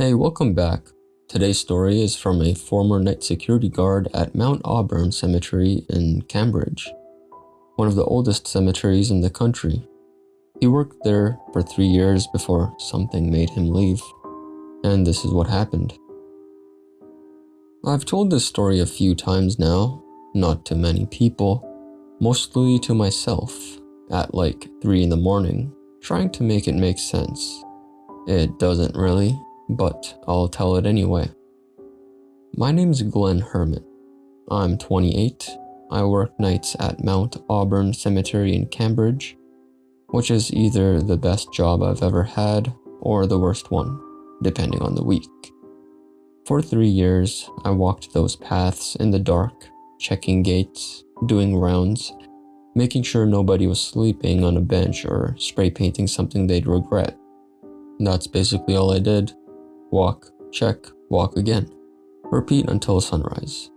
Hey, welcome back. Today's story is from a former night security guard at Mount Auburn Cemetery in Cambridge, one of the oldest cemeteries in the country. He worked there for 3 years before something made him leave, and this is what happened. I've told this story a few times now, not to many people, mostly to myself, at like 3 in the morning, trying to make it make sense. It doesn't really, but I'll tell it anyway. My name's Glenn Hermit. I'm 28. I work nights at Mount Auburn Cemetery in Cambridge, which is either the best job I've ever had or the worst one, depending on the week. For 3 years, I walked those paths in the dark, checking gates, doing rounds, making sure nobody was sleeping on a bench or spray painting something they'd regret. That's basically all I did. Walk, check, walk again. Repeat until sunrise.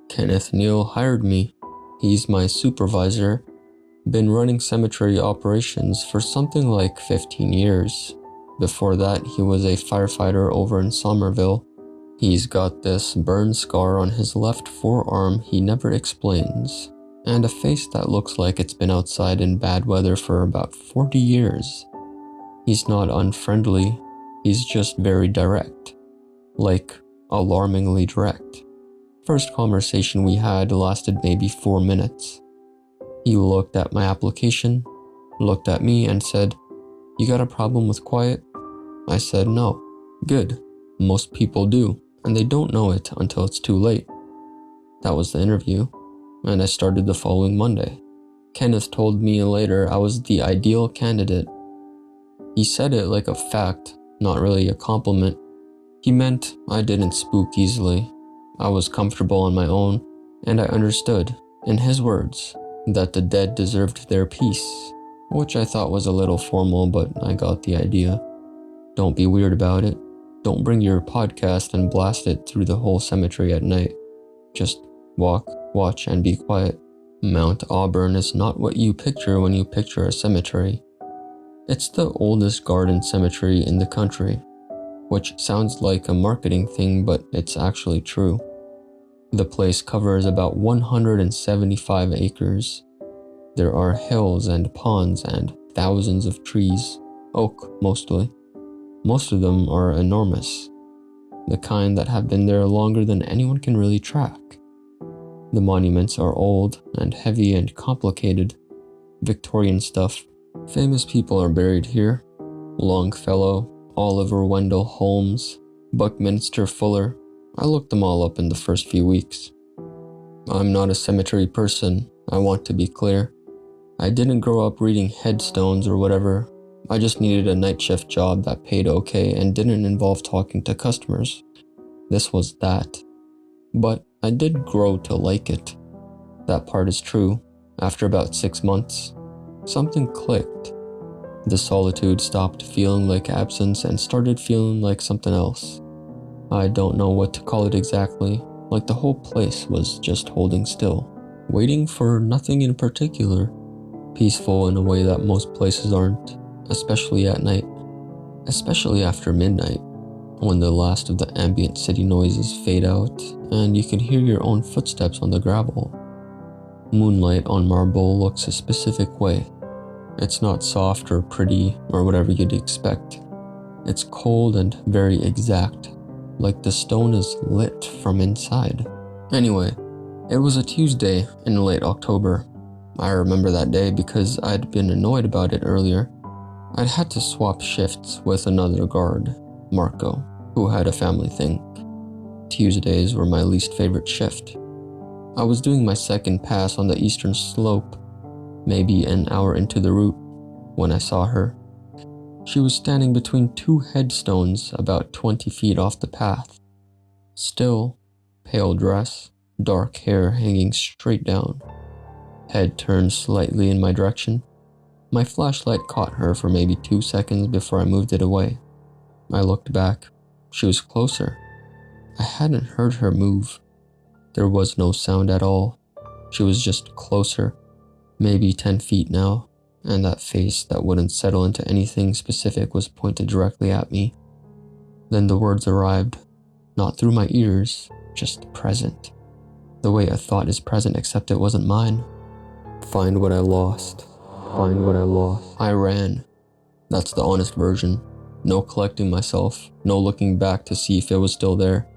Kenneth Neal hired me. He's my supervisor. Been running cemetery operations for something like 15 years. Before that, he was a firefighter over in Somerville. He's got this burn scar on his left forearm he never explains, and a face that looks like it's been outside in bad weather for about 40 years. He's not unfriendly. He's just very direct. Like, alarmingly direct. First conversation we had lasted maybe 4 minutes. He looked at my application, looked at me and said, "You got a problem with quiet?" I said, "No." "Good. Most people do, and they don't know it until it's too late." That was the interview, and I started the following Monday. Kenneth told me later I was the ideal candidate. He said it like a fact, not really a compliment. He meant I didn't spook easily. I was comfortable on my own, and I understood, in his words, that the dead deserved their peace, which I thought was a little formal, but I got the idea. Don't be weird about it. Don't bring your podcast and blast it through the whole cemetery at night. Just walk, watch, and be quiet. Mount Auburn is not what you picture when you picture a cemetery. It's the oldest garden cemetery in the country, which sounds like a marketing thing, but it's actually true. The place covers about 175 acres. There are hills and ponds and thousands of trees, oak mostly. Most of them are enormous, the kind that have been there longer than anyone can really track. The monuments are old and heavy and complicated, Victorian stuff. Famous people are buried here. Longfellow, Oliver Wendell Holmes, Buckminster Fuller. I looked them all up in the first few weeks. I'm not a cemetery person, I want to be clear. I didn't grow up reading headstones or whatever. I just needed a night shift job that paid okay and didn't involve talking to customers. This was that. But I did grow to like it. That part is true. After about 6 months, something clicked. The solitude stopped feeling like absence and started feeling like something else. I don't know what to call it exactly, like the whole place was just holding still, waiting for nothing in particular, peaceful in a way that most places aren't, especially at night, especially after midnight, when the last of the ambient city noises fade out and you can hear your own footsteps on the gravel. Moonlight on marble looks a specific way. It's not soft or pretty or whatever you'd expect. It's cold and very exact, like the stone is lit from inside. Anyway, it was a Tuesday in late October. I remember that day because I'd been annoyed about it earlier. I'd had to swap shifts with another guard, Marco, who had a family thing. Tuesdays were my least favorite shift. I was doing my second pass on the eastern slope, maybe an hour into the route, when I saw her. She was standing between 2 headstones about 20 feet off the path. Still, pale dress, dark hair hanging straight down. Head turned slightly in my direction. My flashlight caught her for maybe 2 seconds before I moved it away. I looked back. She was closer. I hadn't heard her move. There was no sound at all. She was just closer, maybe 10 feet now, and that face that wouldn't settle into anything specific was pointed directly at me. Then the words arrived, not through my ears, just present. The way a thought is present except it wasn't mine. Find what I lost. Find what I lost. I ran. That's the honest version. No collecting myself, no looking back to see if it was still there,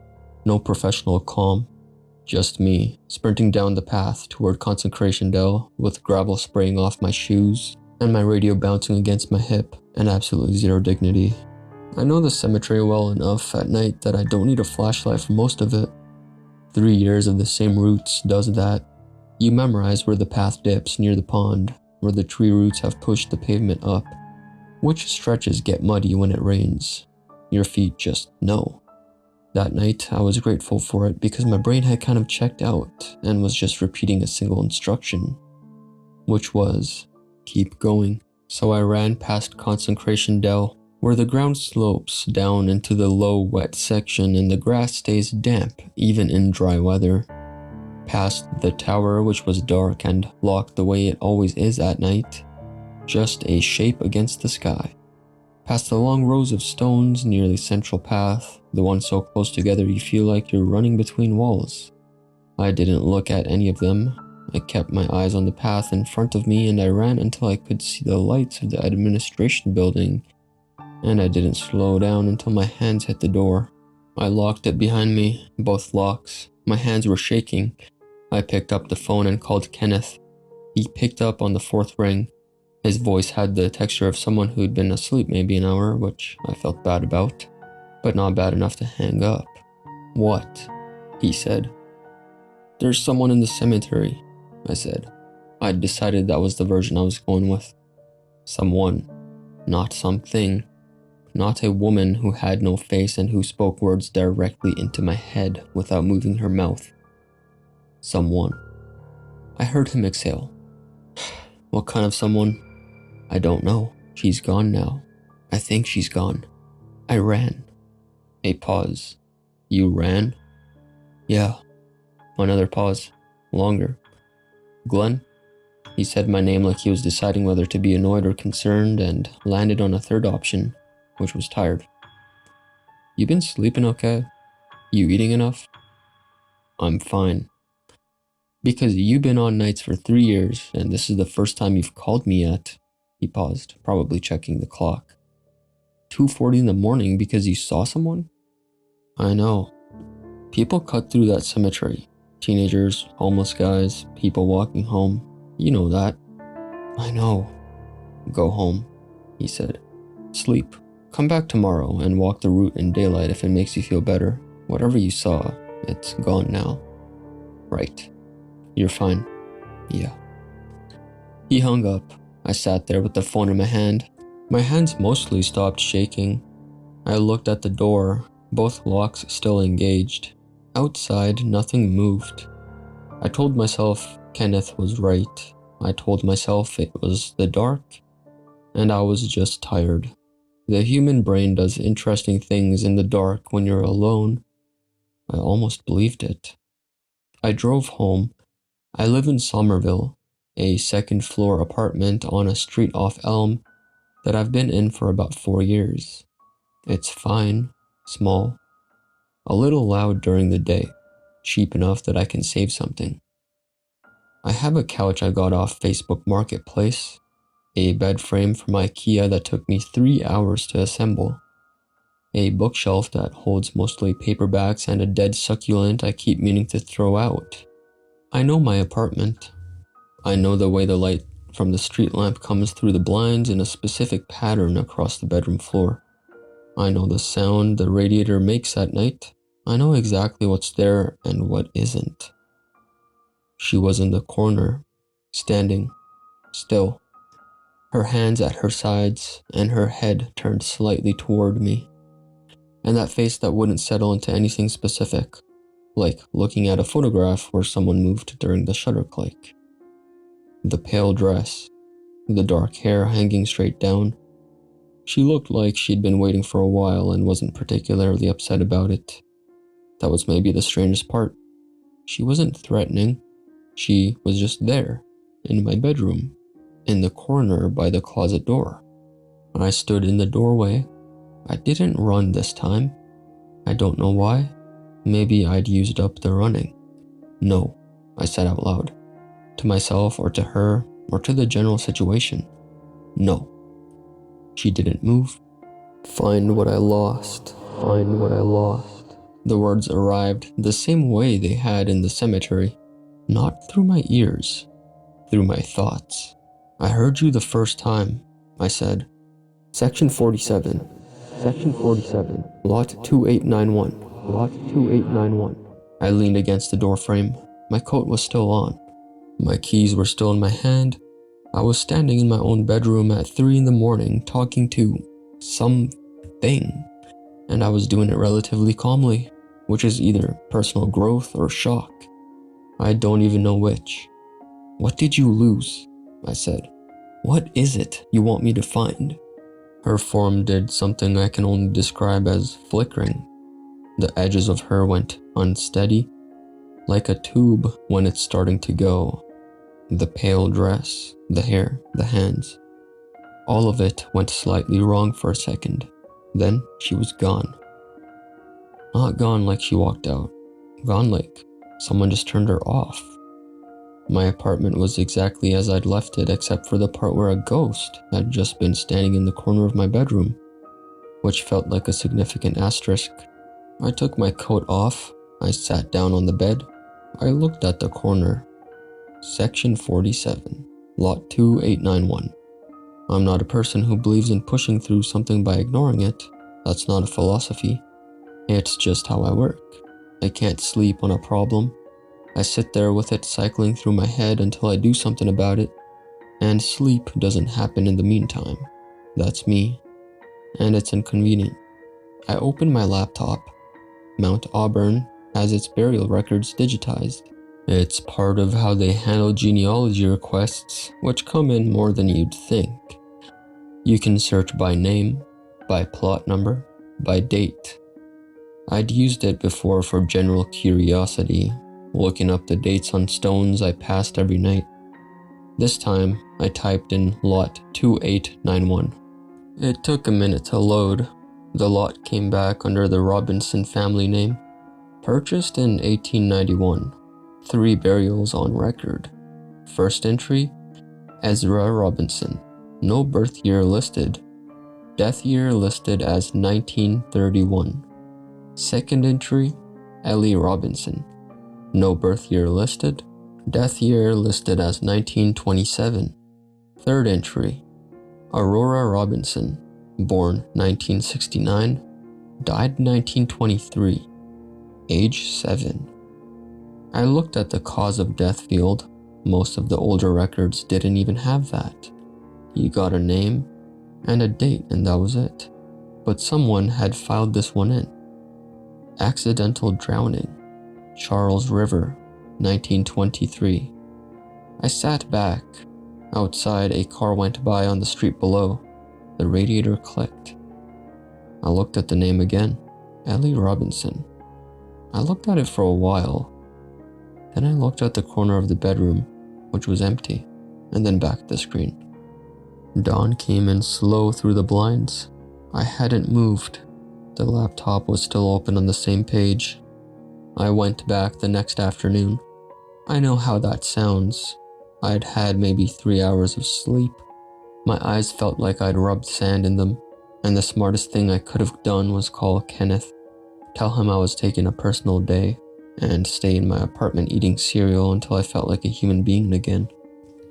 no professional calm. Just me, sprinting down the path toward Consecration Dell with gravel spraying off my shoes and my radio bouncing against my hip and absolutely zero dignity. I know the cemetery well enough at night that I don't need a flashlight for most of it. 3 years of the same routes does that. You memorize where the path dips near the pond, where the tree roots have pushed the pavement up, which stretches get muddy when it rains. Your feet just know. That night, I was grateful for it because my brain had kind of checked out and was just repeating a single instruction, which was, keep going. So I ran past Consecration Dell, where the ground slopes down into the low, wet section and the grass stays damp even in dry weather. Past the tower, which was dark and locked the way it always is at night, just a shape against the sky. Past the long rows of stones near the central path, the one so close together you feel like you're running between walls. I didn't look at any of them. I kept my eyes on the path in front of me and I ran until I could see the lights of the administration building, and I didn't slow down until my hands hit the door. I locked it behind me, both locks. My hands were shaking. I picked up the phone and called Kenneth. He picked up on the fourth ring. His voice had the texture of someone who'd been asleep maybe an hour, which I felt bad about, but not bad enough to hang up. What? He said. There's someone in the cemetery, I said. I'd decided that was the version I was going with. Someone, not something. Not a woman who had no face and who spoke words directly into my head without moving her mouth. Someone. I heard him exhale. What kind of someone? I don't know. She's gone now. I think she's gone. I ran. A pause. You ran? Yeah. Another pause. Longer. Glenn? He said my name like he was deciding whether to be annoyed or concerned and landed on a third option, which was tired. You been sleeping okay? You eating enough? I'm fine. Because you've been on nights for 3 years and this is the first time you've called me yet. He paused, probably checking the clock. 2:40 in the morning because you saw someone? I know. People cut through that cemetery. Teenagers, homeless guys, people walking home. You know that. I know. Go home, he said. Sleep. Come back tomorrow and walk the route in daylight if it makes you feel better. Whatever you saw, it's gone now. Right. You're fine. Yeah. He hung up. I sat there with the phone in my hand. My hands mostly stopped shaking. I looked at the door, both locks still engaged. Outside, nothing moved. I told myself Kenneth was right. I told myself it was the dark, and I was just tired. The human brain does interesting things in the dark when you're alone. I almost believed it. I drove home. I live in Somerville, a second-floor apartment on a street off Elm that I've been in for about 4 years. It's fine, small, a little loud during the day, cheap enough that I can save something. I have a couch I got off Facebook Marketplace, a bed frame from IKEA that took me 3 hours to assemble, a bookshelf that holds mostly paperbacks and a dead succulent I keep meaning to throw out. I know my apartment. I know the way the light from the street lamp comes through the blinds in a specific pattern across the bedroom floor. I know the sound the radiator makes at night. I know exactly what's there and what isn't. She was in the corner, standing, still, her hands at her sides and her head turned slightly toward me. And that face that wouldn't settle into anything specific, like looking at a photograph where someone moved during the shutter click. The pale dress, the dark hair hanging straight down. She looked like she'd been waiting for a while and wasn't particularly upset about it. That was maybe the strangest part. She wasn't threatening. She was just there, in my bedroom, in the corner by the closet door. I stood in the doorway. I didn't run this time. I don't know why. Maybe I'd used up the running. No, I said out loud. To myself or to her or to the general situation. No. She didn't move. Find what I lost. Find what I lost. The words arrived the same way they had in the cemetery. Not through my ears. Through my thoughts. I heard you the first time, I said. Section 47. Section 47. Lot 2891. Lot 2891. I leaned against the doorframe. My coat was still on. My keys were still in my hand. I was standing in my own bedroom at 3 in the morning talking to something, and I was doing it relatively calmly, which is either personal growth or shock. I don't even know which. What did you lose? I said. What is it you want me to find? Her form did something I can only describe as flickering. The edges of her went unsteady, like a tube when it's starting to go. The pale dress, the hair, the hands. All of it went slightly wrong for a second. Then she was gone. Not gone like she walked out. Gone like someone just turned her off. My apartment was exactly as I'd left it except for the part where a ghost had just been standing in the corner of my bedroom, which felt like a significant asterisk. I took my coat off. I sat down on the bed. I looked at the corner. Section 47, Lot 2891. I'm not a person who believes in pushing through something by ignoring it. That's not a philosophy. It's just how I work. I can't sleep on a problem. I sit there with it cycling through my head until I do something about it, and sleep doesn't happen in the meantime. That's me, and it's inconvenient. I open my laptop. Mount Auburn has its burial records digitized. It's part of how they handle genealogy requests, which come in more than you'd think. You can search by name, by plot number, by date. I'd used it before for general curiosity, looking up the dates on stones I passed every night. This time, I typed in Lot 2891. It took a minute to load. The lot came back under the Robinson family name. Purchased in 1891. 3 burials on record. First entry, Ezra Robinson. No birth year listed. Death year listed as 1931. Second entry, Ellie Robinson. No birth year listed. Death year listed as 1927. Third entry, Aurora Robinson. Born 1969. Died 1923. Age 7. I looked at the cause of death field. Most of the older records didn't even have that. You got a name and a date and that was it. But someone had filed this one in. Accidental drowning. Charles River, 1923. I sat back. Outside, a car went by on the street below. The radiator clicked. I looked at the name again. Ellie Robinson. I looked at it for a while. Then I looked at the corner of the bedroom, which was empty, and then back at the screen. Dawn came in slow through the blinds. I hadn't moved. The laptop was still open on the same page. I went back the next afternoon. I know how that sounds. I'd had maybe 3 hours of sleep. My eyes felt like I'd rubbed sand in them, and the smartest thing I could have done was call Kenneth, tell him I was taking a personal day, and stay in my apartment eating cereal until I felt like a human being again.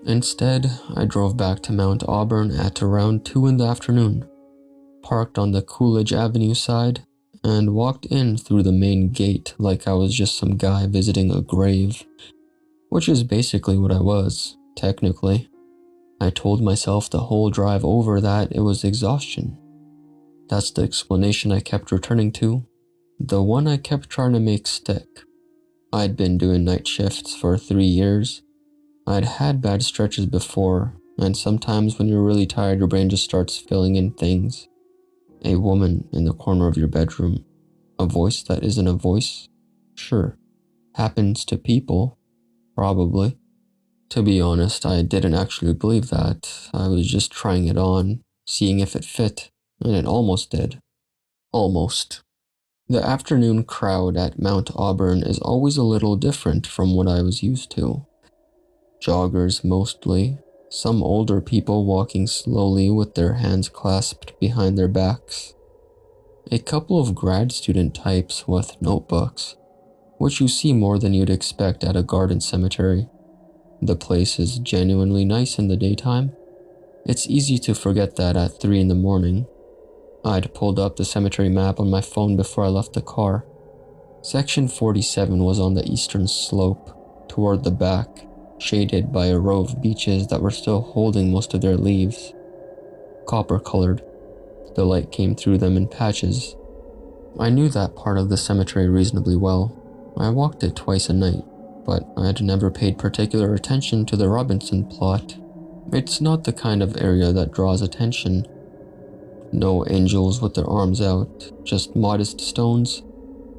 Instead, I drove back to Mount Auburn at around 2 in the afternoon, parked on the Coolidge Avenue side, and walked in through the main gate like I was just some guy visiting a grave, which is basically what I was, technically. I told myself the whole drive over that it was exhaustion. That's the explanation I kept returning to, the one I kept trying to make stick. I'd been doing night shifts for 3 years. I'd had bad stretches before, and sometimes when you're really tired, your brain just starts filling in things. A woman in the corner of your bedroom. A voice that isn't a voice? Sure. Happens to people. Probably. To be honest, I didn't actually believe that. I was just trying it on, seeing if it fit, and it almost did. Almost. The afternoon crowd at Mount Auburn is always a little different from what I was used to. Joggers mostly, some older people walking slowly with their hands clasped behind their backs. A couple of grad student types with notebooks, which you see more than you'd expect at a garden cemetery. The place is genuinely nice in the daytime. It's easy to forget that at 3 in the morning. I'd pulled up the cemetery map on my phone before I left the car. Section 47 was on the eastern slope, toward the back, shaded by a row of beeches that were still holding most of their leaves. Copper-colored, the light came through them in patches. I knew that part of the cemetery reasonably well. I walked it twice a night, but I'd never paid particular attention to the Robinson plot. It's not the kind of area that draws attention. No angels with their arms out, just modest stones,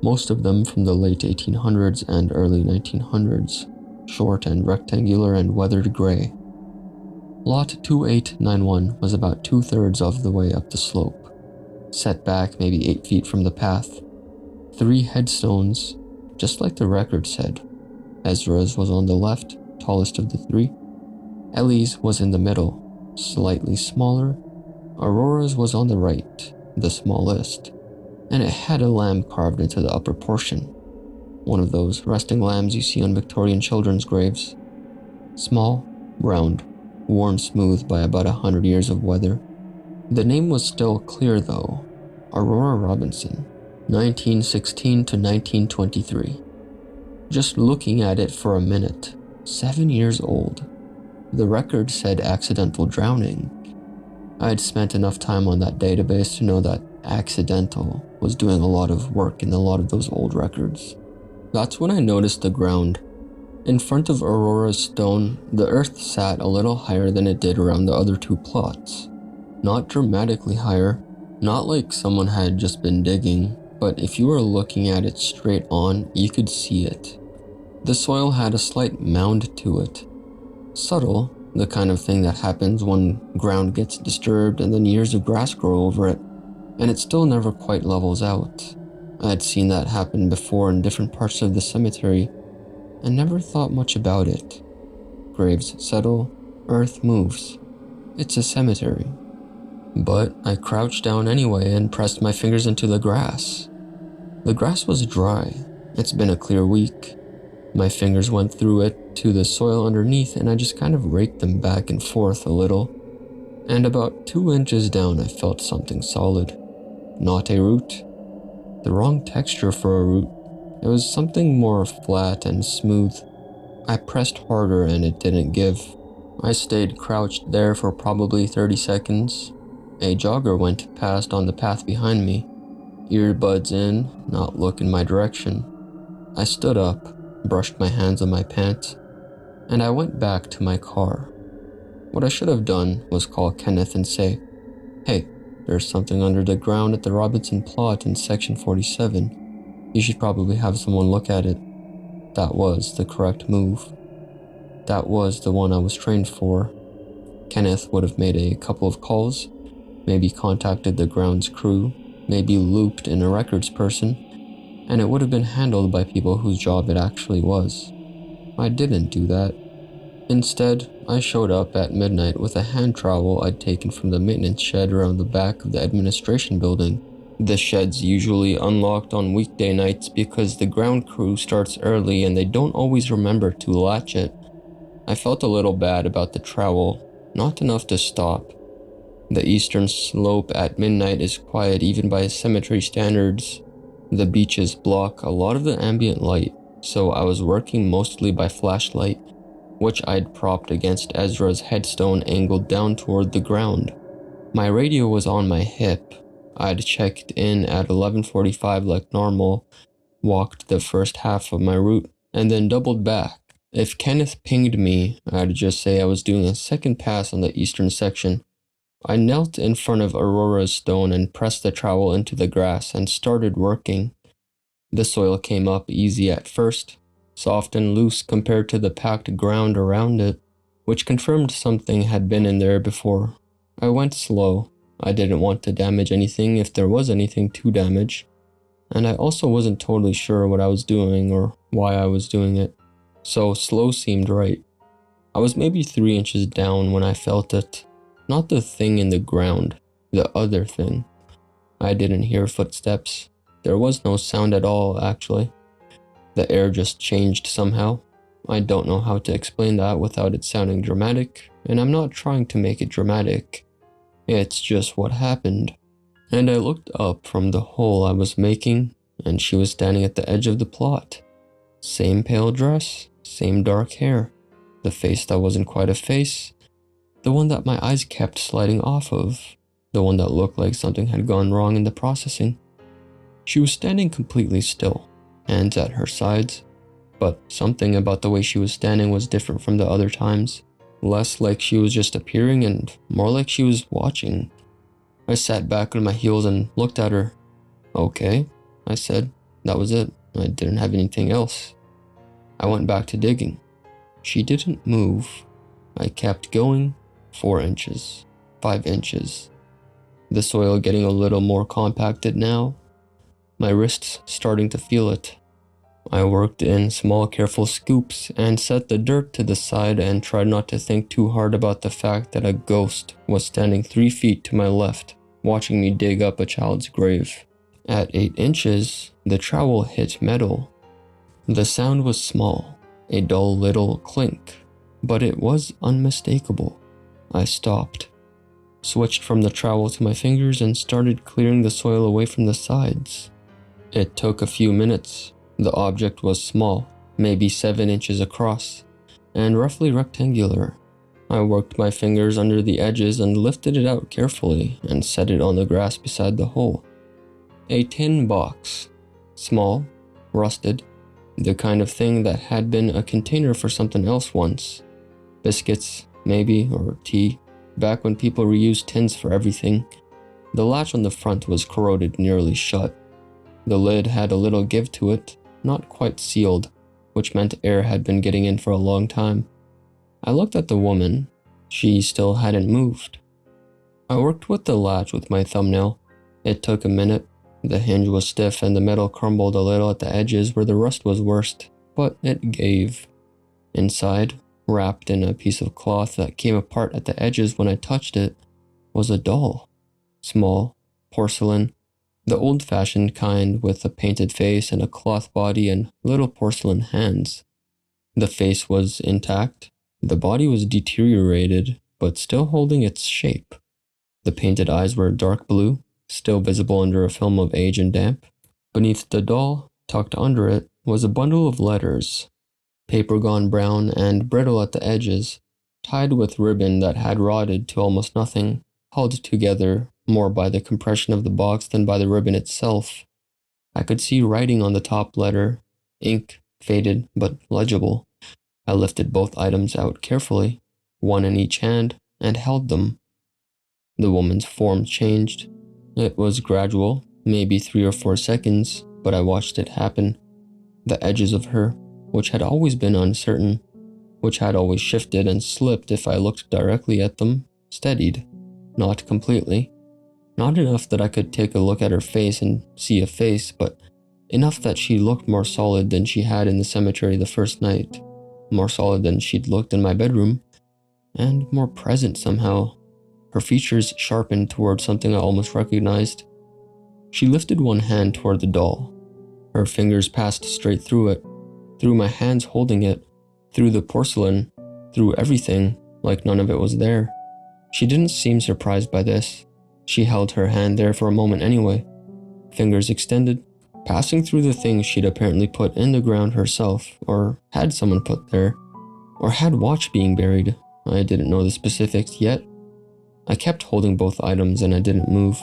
most of them from the late 1800s and early 1900s, short and rectangular and weathered gray. Lot 2891 was about 2/3 of the way up the slope, set back maybe 8 feet from the path. 3 headstones, just like the record said. Ezra's was on the left, tallest of the 3. Ellie's was in the middle, slightly smaller. Aurora's was on the right, the smallest, and it had a lamb carved into the upper portion. One of those resting lambs you see on Victorian children's graves. Small, round, worn smooth by about 100 years of weather. The name was still clear though. Aurora Robinson, 1916 to 1923. Just looking at it for a minute, 7 years old. The record said accidental drowning. I'd spent enough time on that database to know that accidental was doing a lot of work in a lot of those old records. That's when I noticed the ground. In front of Aurora's stone, the earth sat a little higher than it did around the other 2 plots. Not dramatically higher, not like someone had just been digging, but if you were looking at it straight on, you could see it. The soil had a slight mound to it. Subtle, the kind of thing that happens when ground gets disturbed and then years of grass grow over it, and it still never quite levels out. I had seen that happen before in different parts of the cemetery, and never thought much about it. Graves settle, earth moves. It's a cemetery. But I crouched down anyway and pressed my fingers into the grass. The grass was dry. It's been a clear week. My fingers went through it to the soil underneath and I just kind of raked them back and forth a little. And about 2 inches down I felt something solid. Not a root. The wrong texture for a root. It was something more flat and smooth. I pressed harder and it didn't give. I stayed crouched there for probably 30 seconds. A jogger went past on the path behind me. Earbuds in, not look in my direction. I stood up, brushed my hands on my pants, and I went back to my car. What I should have done was call Kenneth and say, "Hey, there's something under the ground at the Robinson plot in section 47. You should probably have someone look at it." That was the correct move. That was the one I was trained for. Kenneth would have made a couple of calls, maybe contacted the grounds crew, maybe looped in a records person, and it would have been handled by people whose job it actually was. I didn't do that. Instead, I showed up at midnight with a hand trowel I'd taken from the maintenance shed around the back of the administration building. The shed's usually unlocked on weekday nights because the ground crew starts early and they don't always remember to latch it. I felt a little bad about the trowel, not enough to stop. The eastern slope at midnight is quiet even by cemetery standards. The beaches block a lot of the ambient light, so I was working mostly by flashlight, which I'd propped against Ezra's headstone angled down toward the ground. My radio was on my hip. I'd checked in at 11:45 like normal, walked the first half of my route, and then doubled back. If Kenneth pinged me, I'd just say I was doing a second pass on the eastern section. I knelt in front of Aurora's stone and pressed the trowel into the grass and started working. The soil came up easy at first, soft and loose compared to the packed ground around it, which confirmed something had been in there before. I went slow. I didn't want to damage anything if there was anything to damage. and I also wasn't totally sure what I was doing or why I was doing it, so slow seemed right. I was maybe 3 inches down when I felt it. Not the thing in the ground, the other thing. I didn't hear footsteps. There was no sound at all, actually. The air just changed somehow. I don't know how to explain that without it sounding dramatic, and I'm not trying to make it dramatic. It's just what happened. And I looked up from the hole I was making, and she was standing at the edge of the plot. Same pale dress, same dark hair, the face that wasn't quite a face, the one that my eyes kept sliding off of, the one that looked like something had gone wrong in the processing. She was standing completely still, hands at her sides, but something about the way she was standing was different from the other times. Less like she was just appearing and more like she was watching. I sat back on my heels and looked at her. Okay, I said. That was it. I didn't have anything else. I went back to digging. She didn't move. I kept going. 4 inches. 5 inches. The soil getting a little more compacted now. My wrists starting to feel it. I worked in small careful scoops and set the dirt to the side and tried not to think too hard about the fact that a ghost was standing 3 feet to my left, watching me dig up a child's grave. At 8 inches, the trowel hit metal. The sound was small, a dull little clink, but it was unmistakable. I stopped, switched from the trowel to my fingers and started clearing the soil away from the sides. It took a few minutes. The object was small, maybe 7 inches across, and roughly rectangular. I worked my fingers under the edges and lifted it out carefully and set it on the grass beside the hole. A tin box. Small, rusted, the kind of thing that had been a container for something else once. Biscuits, maybe, or tea, back when people reused tins for everything. The latch on the front was corroded nearly shut. The lid had a little give to it, not quite sealed, which meant air had been getting in for a long time. I looked at the woman. She still hadn't moved. I worked with the latch with my thumbnail. It took a minute. The hinge was stiff and the metal crumbled a little at the edges where the rust was worst, but it gave. Inside, wrapped in a piece of cloth that came apart at the edges when I touched it, was a doll. Small, porcelain, the old-fashioned kind with a painted face and a cloth body and little porcelain hands. The face was intact. The body was deteriorated, but still holding its shape. The painted eyes were dark blue, still visible under a film of age and damp. Beneath the doll, tucked under it, was a bundle of letters, paper gone brown and brittle at the edges, tied with ribbon that had rotted to almost nothing, held together more by the compression of the box than by the ribbon itself. I could see writing on the top letter, ink, faded but legible. I lifted both items out carefully, one in each hand, and held them. The woman's form changed. It was gradual, maybe 3 or 4 seconds, but I watched it happen. The edges of her, which had always been uncertain, which had always shifted and slipped if I looked directly at them, steadied. Not completely. Not enough that I could take a look at her face and see a face, but enough that she looked more solid than she had in the cemetery the first night, more solid than she'd looked in my bedroom, and more present somehow. Her features sharpened toward something I almost recognized. She lifted one hand toward the doll. Her fingers passed straight through it, through my hands holding it, through the porcelain, through everything, like none of it was there. She didn't seem surprised by this. She held her hand there for a moment anyway, fingers extended, passing through the things she'd apparently put in the ground herself, or had someone put there, or had watched being buried. I didn't know the specifics yet. I kept holding both items and I didn't move.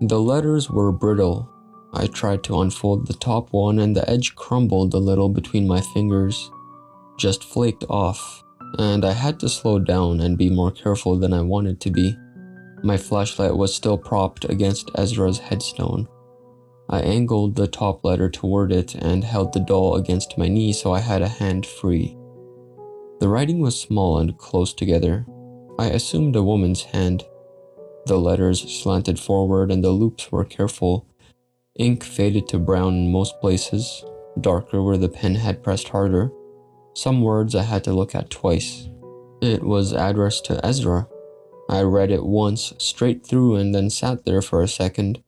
The letters were brittle. I tried to unfold the top one and the edge crumbled a little between my fingers, just flaked off, and I had to slow down and be more careful than I wanted to be. My flashlight was still propped against Ezra's headstone. I angled the top letter toward it and held the doll against my knee so I had a hand free. The writing was small and close together. I assumed a woman's hand. The letters slanted forward and the loops were careful. Ink faded to brown in most places, darker where the pen had pressed harder. Some words I had to look at twice. It was addressed to Ezra. I read it once, straight through, and then sat there for a second.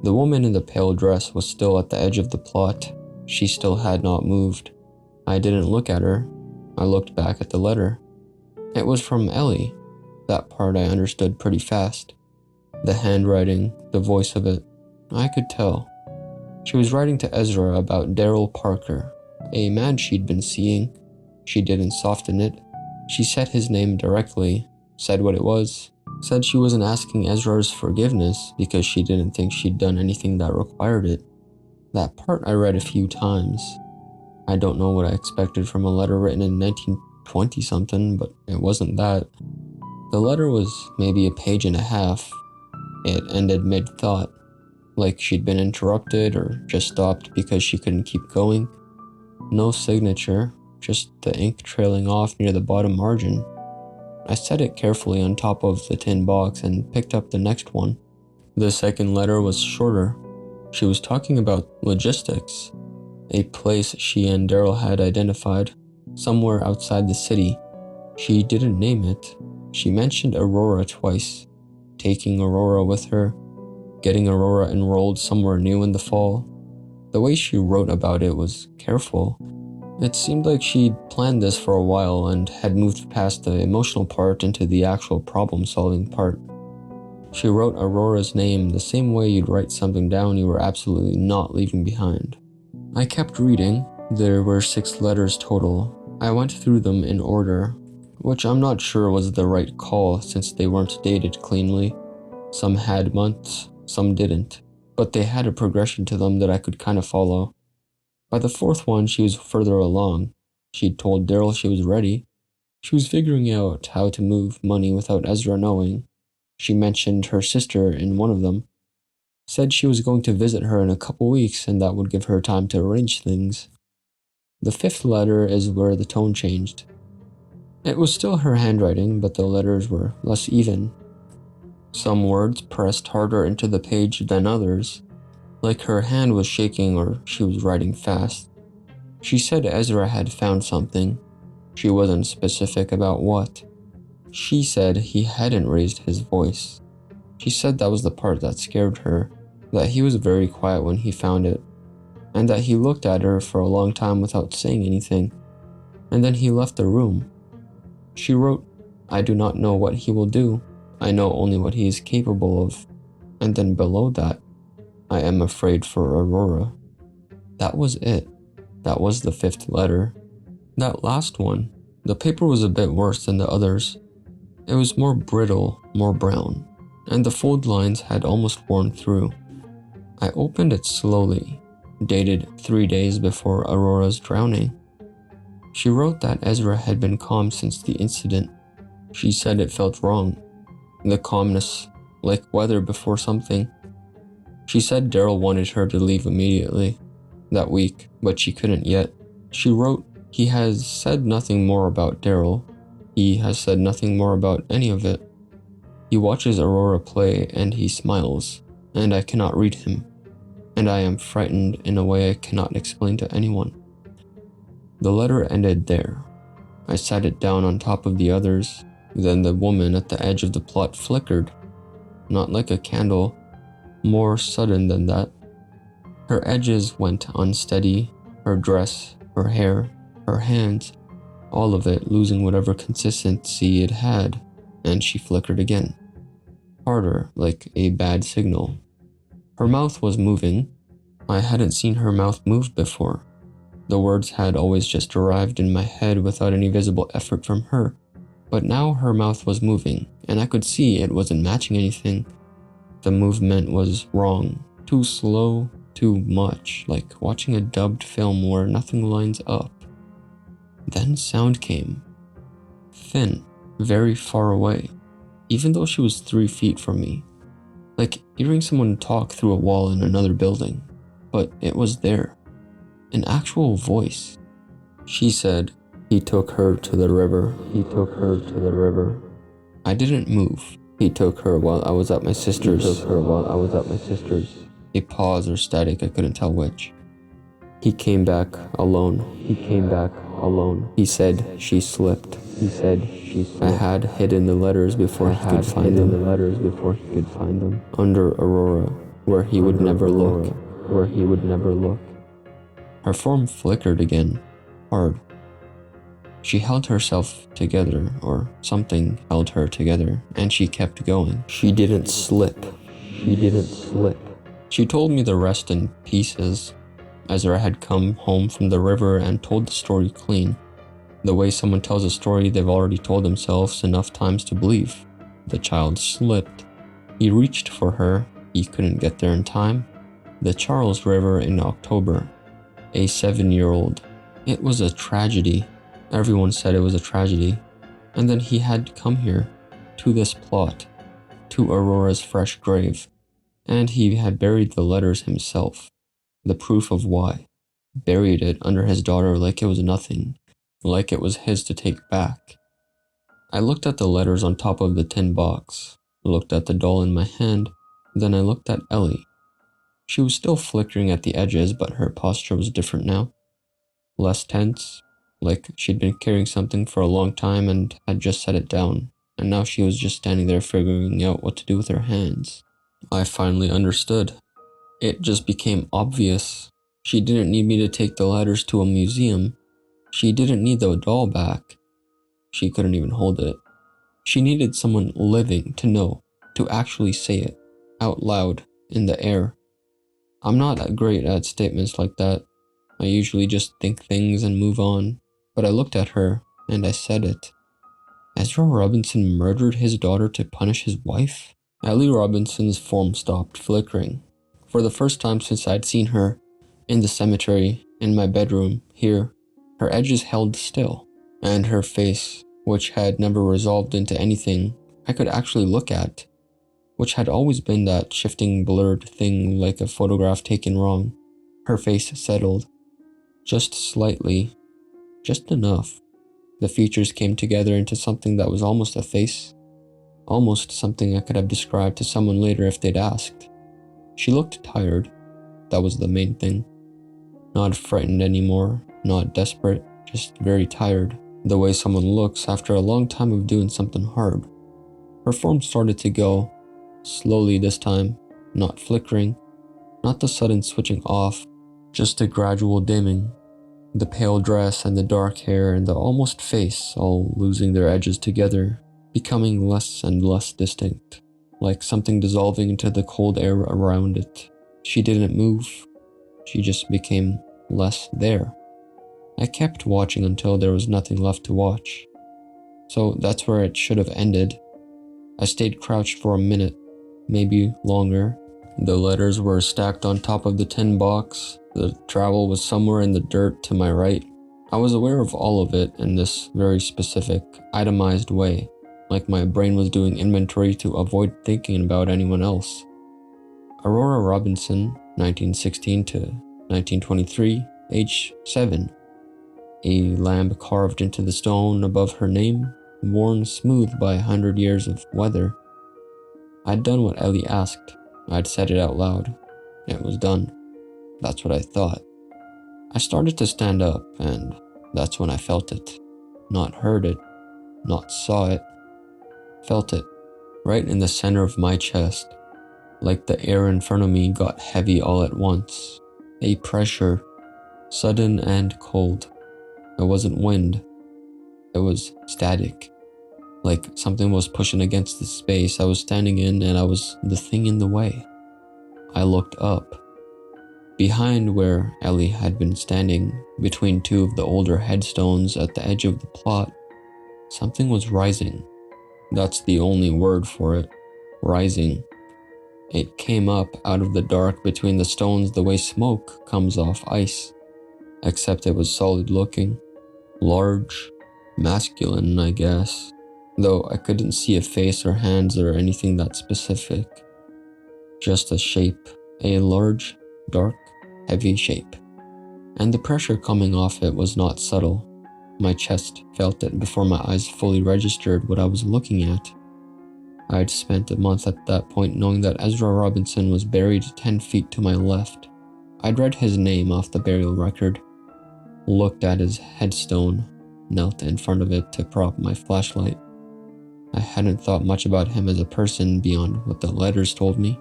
The woman in the pale dress was still at the edge of the plot. She still had not moved. I didn't look at her. I looked back at the letter. It was from Ellie. That part I understood pretty fast. The handwriting, the voice of it, I could tell. She was writing to Ezra about Daryl Parker, a man she'd been seeing. She didn't soften it. She said his name directly, said what it was, said she wasn't asking Ezra's forgiveness because she didn't think she'd done anything that required it. That part I read a few times. I don't know what I expected from a letter written in 1920-something, but it wasn't that. The letter was maybe a page and a half. It ended mid-thought, like she'd been interrupted or just stopped because she couldn't keep going. No signature, just the ink trailing off near the bottom margin. I set it carefully on top of the tin box and picked up the next one. The second letter was shorter. She was talking about logistics, a place she and Daryl had identified, somewhere outside the city. She didn't name it. She mentioned Aurora twice, taking Aurora with her, getting Aurora enrolled somewhere new in the fall. The way she wrote about it was careful. It seemed like she'd planned this for a while and had moved past the emotional part into the actual problem-solving part. She wrote Aurora's name the same way you'd write something down you were absolutely not leaving behind. I kept reading. There were 6 letters total. I went through them in order, which I'm not sure was the right call since they weren't dated cleanly. Some had months, some didn't, but they had a progression to them that I could kind of follow. By the 4th one, she was further along. She'd told Daryl she was ready. She was figuring out how to move money without Ezra knowing. She mentioned her sister in one of them. Said she was going to visit her in a couple weeks and that would give her time to arrange things. The 5th letter is where the tone changed. It was still her handwriting, but the letters were less even. Some words pressed harder into the page than others, like her hand was shaking or she was writing fast. She said Ezra had found something. She wasn't specific about what. She said he hadn't raised his voice. She said that was the part that scared her, that he was very quiet when he found it, and that he looked at her for a long time without saying anything, and then he left the room. She wrote, "I do not know what he will do. I know only what he is capable of." And then below that, "I am afraid for Aurora." That was it. That was the 5th letter. That last one, the paper was a bit worse than the others. It was more brittle, more brown, and the fold lines had almost worn through. I opened it slowly, dated 3 days before Aurora's drowning. She wrote that Ezra had been calm since the incident. She said it felt wrong. The calmness, like weather before something. She said Daryl wanted her to leave immediately, that week, but she couldn't yet. She wrote, "He has said nothing more about Daryl. He has said nothing more about any of it. He watches Aurora play and he smiles, and I cannot read him, and I am frightened in a way I cannot explain to anyone." The letter ended there. I sat it down on top of the others. Then the woman at the edge of the plot flickered, not like a candle, more sudden than that. Her edges went unsteady, her dress, her hair, her hands, all of it losing whatever consistency it had, and she flickered again. Harder, like a bad signal. Her mouth was moving. I hadn't seen her mouth move before. The words had always just arrived in my head without any visible effort from her. But now her mouth was moving, and I could see it wasn't matching anything. The movement was wrong, too slow, too much, like watching a dubbed film where nothing lines up. Then sound came. Thin, very far away, even though she was 3 feet from me. Like hearing someone talk through a wall in another building. But it was there. An actual voice. She said, "He took her to the river. He took her to the river." I didn't move. "He took her while I was at my sister's." He took her while I was at my sister's. a pause or static, I couldn't tell which. He came back alone. He came back alone. He said she slipped. He said she slipped. I had hidden the letters before he could find them. Under Aurora, where he would never look. Her form flickered again, hard. She held herself together, or something held her together, and she kept going. She didn't slip. She told me the rest in pieces, as I had come home from the river and told the story clean, the way someone tells a story they've already told themselves enough times to believe. The child slipped. He reached for her. He couldn't get there in time. The Charles River in October. A 7-year-old. It was a tragedy. Everyone said it was a tragedy. And then he had come here, to this plot, to Aurora's fresh grave, and he had buried the letters himself. The proof of why. Buried it under his daughter like it was nothing, like it was his to take back. I looked at the letters on top of the tin box, looked at the doll in my hand, then I looked at Ellie. She was still flickering at the edges, but her posture was different now. Less tense, like she'd been carrying something for a long time and had just set it down, and now she was just standing there figuring out what to do with her hands. I finally understood. It just became obvious. She didn't need me to take the letters to a museum. She didn't need the doll back. She couldn't even hold it. She needed someone living to know, to actually say it, out loud, in the air. I'm not great at statements like that. I usually just think things and move on. But I looked at her, and I said it. Ezra Robinson murdered his daughter to punish his wife? Ellie Robinson's form stopped flickering. For the first time since I'd seen her, in the cemetery, in my bedroom, here, her edges held still, and her face, which had never resolved into anything I could actually look at, which had always been that shifting, blurred thing like a photograph taken wrong, her face settled, just slightly, just enough. The features came together into something that was almost a face, almost something I could have described to someone later if they'd asked. She looked tired, that was the main thing. Not frightened anymore, not desperate, just very tired, the way someone looks after a long time of doing something hard. Her form started to go, slowly this time, not flickering, not the sudden switching off, just a gradual dimming. The pale dress and the dark hair and the almost face all losing their edges together, becoming less and less distinct, like something dissolving into the cold air around it. She didn't move. She just became less there. I kept watching until there was nothing left to watch. So that's where it should have ended. I stayed crouched for a minute, maybe longer. The letters were stacked on top of the tin box. The trowel was somewhere in the dirt to my right. I was aware of all of it in this very specific, itemized way, like my brain was doing inventory to avoid thinking about anyone else. Aurora Robinson, 1916 to 1923, age 7. A lamb carved into the stone above her name, worn smooth by 100 years of weather. I'd done what Ellie asked. I'd said it out loud. It was done. That's what I thought. I started to stand up, and that's when I felt it. Not heard it, not saw it. Felt it, right in the center of my chest. Like the air in front of me got heavy all at once. A pressure, sudden and cold. It wasn't wind. It was static. Like something was pushing against the space I was standing in, and I was the thing in the way. I looked up. Behind where Ellie had been standing, between two of the older headstones at the edge of the plot, something was rising. That's the only word for it. Rising. It came up out of the dark between the stones the way smoke comes off ice. Except it was solid looking. Large. Masculine, I guess. Though I couldn't see a face or hands or anything that specific. Just a shape. A large, dark, heavy shape. And the pressure coming off it was not subtle. My chest felt it before my eyes fully registered what I was looking at. I'd spent a month at that point knowing that Ezra Robinson was buried 10 feet to my left. I'd read his name off the burial record, looked at his headstone, knelt in front of it to prop my flashlight. I hadn't thought much about him as a person beyond what the letters told me.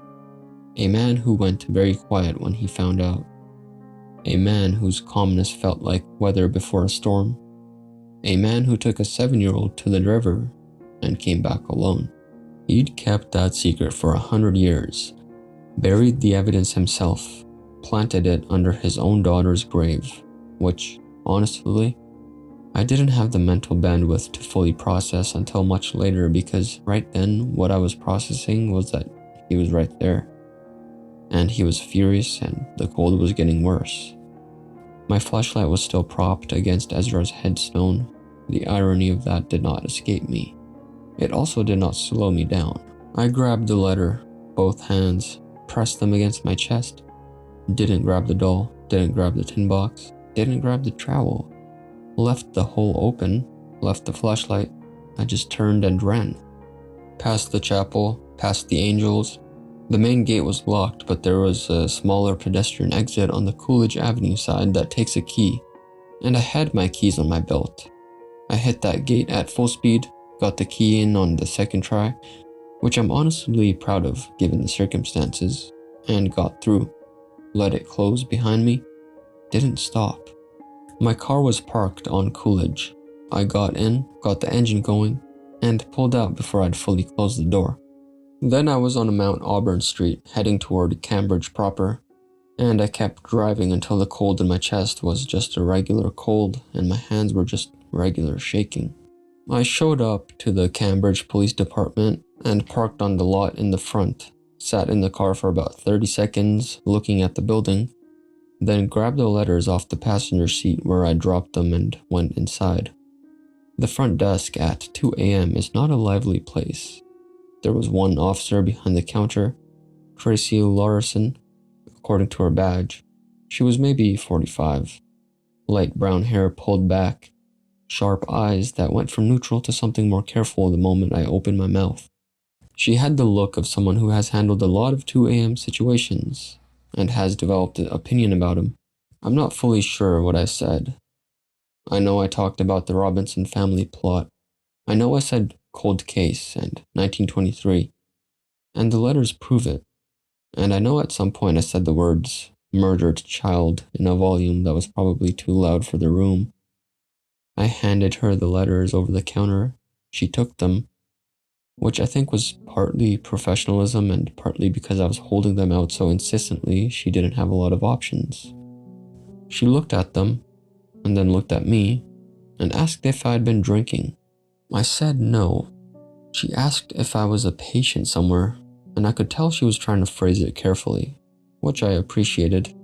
A man who went very quiet when he found out. A man whose calmness felt like weather before a storm. A man who took a 7-year-old to the river and came back alone. He'd kept that secret for 100 years, buried the evidence himself, planted it under his own daughter's grave, which, honestly, I didn't have the mental bandwidth to fully process until much later, because right then what I was processing was that he was right there. And he was furious and the cold was getting worse. My flashlight was still propped against Ezra's headstone. The irony of that did not escape me. It also did not slow me down. I grabbed the letter, both hands, pressed them against my chest. Didn't grab the doll, didn't grab the tin box, didn't grab the trowel. Left the hole open, left the flashlight. I just turned and ran. Past the chapel, past the angels. The main gate was locked, but there was a smaller pedestrian exit on the Coolidge Avenue side that takes a key, and I had my keys on my belt. I hit that gate at full speed, got the key in on the second try, which I'm honestly proud of given the circumstances, and got through. Let it close behind me. Didn't stop. My car was parked on Coolidge. I got in, got the engine going, and pulled out before I'd fully closed the door. Then I was on a Mount Auburn Street, heading toward Cambridge proper, and I kept driving until the cold in my chest was just a regular cold and my hands were just regular shaking. I showed up to the Cambridge Police Department and parked on the lot in the front, sat in the car for about 30 seconds looking at the building, then grabbed the letters off the passenger seat where I dropped them and went inside. The front desk at 2 a.m. is not a lively place. There was one officer behind the counter, Tracy Larson, according to her badge. She was maybe 45. Light brown hair pulled back, sharp eyes that went from neutral to something more careful the moment I opened my mouth. She had the look of someone who has handled a lot of 2 a.m. situations and has developed an opinion about them. I'm not fully sure what I said. I know I talked about the Robinson family plot. I know I said cold case and 1923, and the letters prove it. And I know at some point I said the words murdered child in a volume that was probably too loud for the room. I handed her the letters over the counter. She took them, which I think was partly professionalism and partly because I was holding them out so insistently she didn't have a lot of options. She looked at them, and then looked at me, and asked if I had been drinking. I said no. She asked if I was a patient somewhere, and I could tell she was trying to phrase it carefully, which I appreciated.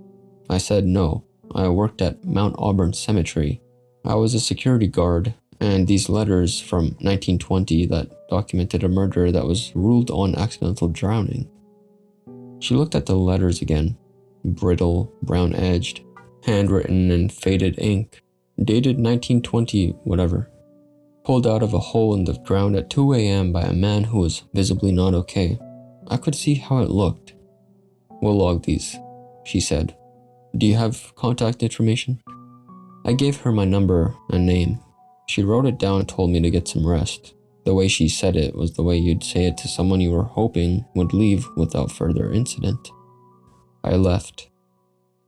I said no. I worked at Mount Auburn Cemetery. I was a security guard, and these letters from 1920 that documented a murder that was ruled on accidental drowning. She looked at the letters again, brittle, brown-edged, handwritten in faded ink, dated 1920 whatever, pulled out of a hole in the ground at 2 a.m. by a man who was visibly not okay. I could see how it looked. "We'll log these," she said. "Do you have contact information?" I gave her my number and name. She wrote it down and told me to get some rest. The way she said it was the way you'd say it to someone you were hoping would leave without further incident. I left.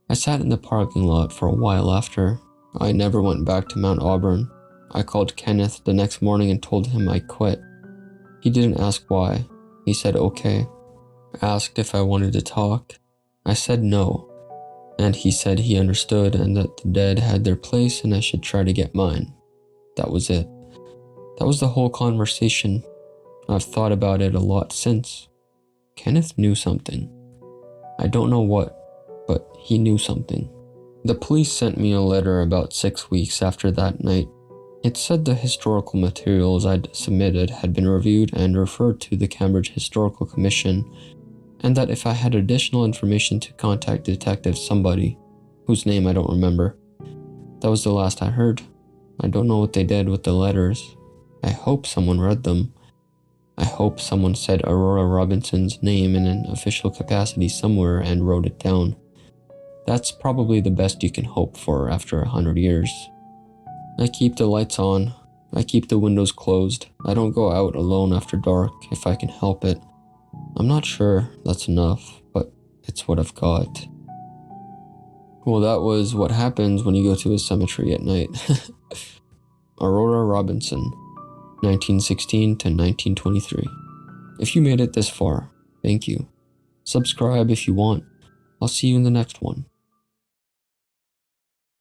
I sat in the parking lot for a while after. I never went back to Mount Auburn. I called Kenneth the next morning and told him I quit. He didn't ask why. He said okay. Asked if I wanted to talk. I said no. And he said he understood and that the dead had their place and I should try to get mine. That was it. That was the whole conversation. I've thought about it a lot since. Kenneth knew something. I don't know what, but he knew something. The police sent me a letter about 6 weeks after that night. It said the historical materials I'd submitted had been reviewed and referred to the Cambridge Historical Commission, and that if I had additional information to contact Detective somebody, whose name I don't remember. That was the last I heard. I don't know what they did with the letters. I hope someone read them. I hope someone said Aurora Robinson's name in an official capacity somewhere and wrote it down. That's probably the best you can hope for after 100 years. I keep the lights on. I keep the windows closed. I don't go out alone after dark if I can help it. I'm not sure that's enough, but it's what I've got. Well, that was what happens when you go to a cemetery at night. Aurora Robinson, 1916 to 1923. If you made it this far, thank you. Subscribe if you want. I'll see you in the next one.